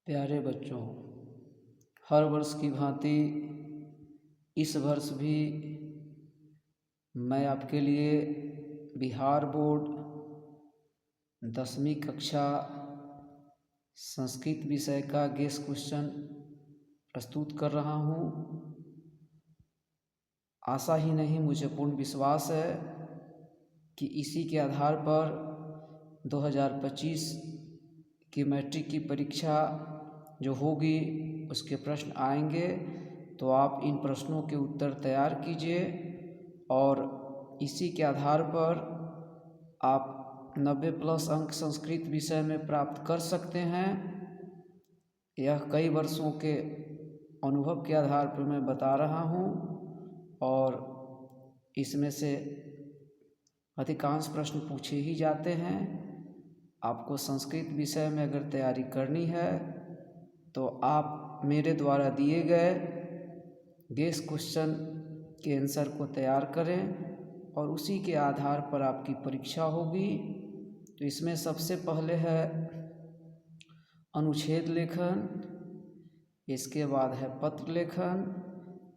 प्यारे बच्चों, हर वर्ष की भांति इस वर्ष भी मैं आपके लिए बिहार बोर्ड 10वीं कक्षा संस्कृत विषय का गेस क्वेश्चन प्रस्तुत कर रहा हूँ। आशा ही नहीं, मुझे पूर्ण विश्वास है कि इसी के आधार पर 2025 की मैट्रिक की परीक्षा जो होगी उसके प्रश्न आएंगे। तो आप इन प्रश्नों के उत्तर तैयार कीजिए और इसी के आधार पर आप 90+ अंक संस्कृत विषय में प्राप्त कर सकते हैं। यह कई वर्षों के अनुभव के आधार पर मैं बता रहा हूँ और इसमें से अधिकांश प्रश्न पूछे ही जाते हैं। आपको संस्कृत विषय में अगर तैयारी करनी है तो आप मेरे द्वारा दिए गए गेस क्वेश्चन के आंसर को तैयार करें और उसी के आधार पर आपकी परीक्षा होगी। तो इसमें सबसे पहले है अनुच्छेद लेखन, इसके बाद है पत्र लेखन,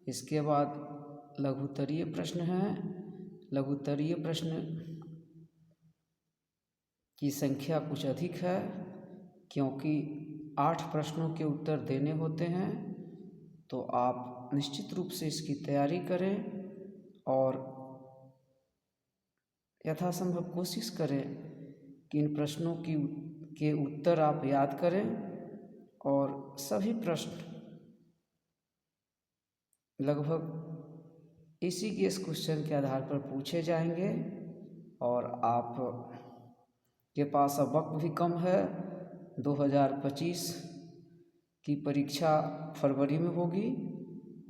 इसके बाद लघुत्तरीय प्रश्न हैं। लघुत्तरीय प्रश्न की संख्या कुछ अधिक है क्योंकि 8 प्रश्नों के उत्तर देने होते हैं। तो आप निश्चित रूप से इसकी तैयारी करें और यथासंभव कोशिश करें कि इन प्रश्नों के उत्तर आप याद करें और सभी प्रश्न लगभग इसी गेस क्वेश्चन के आधार पर पूछे जाएंगे और आप के पास अब वक्त भी कम है। 2025 की परीक्षा फरवरी में होगी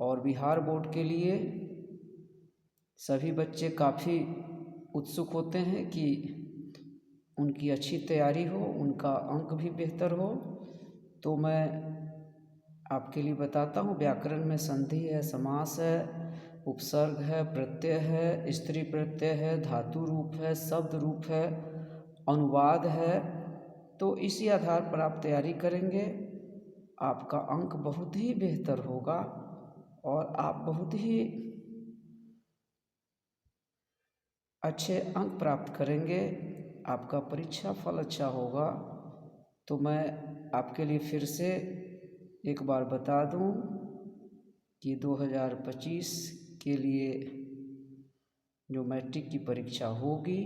और बिहार बोर्ड के लिए सभी बच्चे काफ़ी उत्सुक होते हैं कि उनकी अच्छी तैयारी हो, उनका अंक भी बेहतर हो। तो मैं आपके लिए बताता हूँ, व्याकरण में संधि है, समास है, उपसर्ग है, प्रत्यय है, स्त्री प्रत्यय है, धातु रूप है, शब्द रूप है, अनुवाद है। तो इसी आधार पर आप तैयारी करेंगे, आपका अंक बहुत ही बेहतर होगा और आप बहुत ही अच्छे अंक प्राप्त करेंगे, आपका परीक्षा फल अच्छा होगा। तो मैं आपके लिए फिर से एक बार बता दूं कि 2025 के लिए जो मैट्रिक की परीक्षा होगी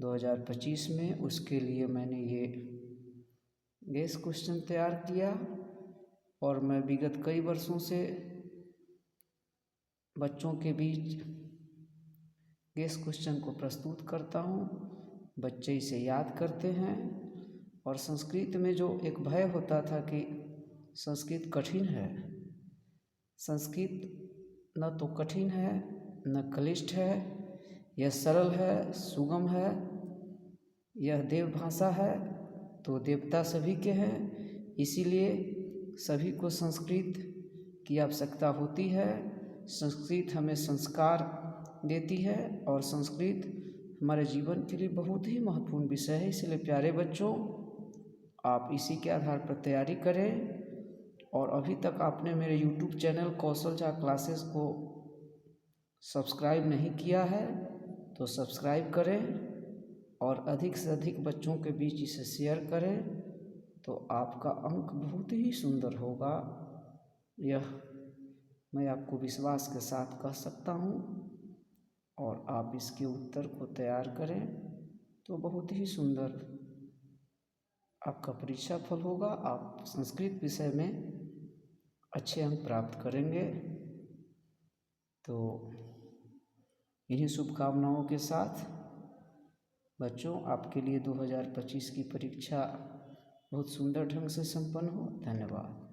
2025 में, उसके लिए मैंने ये गेस क्वेश्चन तैयार किया और मैं विगत कई वर्षों से बच्चों के बीच गेस क्वेश्चन को प्रस्तुत करता हूँ। बच्चे इसे याद करते हैं और संस्कृत में जो एक भय होता था कि संस्कृत कठिन है, संस्कृत न तो कठिन है न क्लिष्ट है, यह सरल है, सुगम है, यह देव भाषा है। तो देवता सभी के हैं, इसीलिए सभी को संस्कृत की आवश्यकता होती है। संस्कृत हमें संस्कार देती है और संस्कृत हमारे जीवन के लिए बहुत ही महत्वपूर्ण विषय है। इसलिए प्यारे बच्चों, आप इसी के आधार पर तैयारी करें और अभी तक आपने मेरे YouTube चैनल कौशल झा क्लासेस को सब्सक्राइब नहीं किया है तो सब्सक्राइब करें और अधिक से अधिक बच्चों के बीच इसे शेयर करें, तो आपका अंक बहुत ही सुंदर होगा। यह मैं आपको विश्वास के साथ कह सकता हूँ और आप इसके उत्तर को तैयार करें तो बहुत ही सुंदर आपका परीक्षा फल होगा। आप संस्कृत विषय में अच्छे अंक प्राप्त करेंगे। तो इन्हीं शुभकामनाओं के साथ बच्चों, आपके लिए 2025 की परीक्षा बहुत सुंदर ढंग से संपन्न हो। धन्यवाद।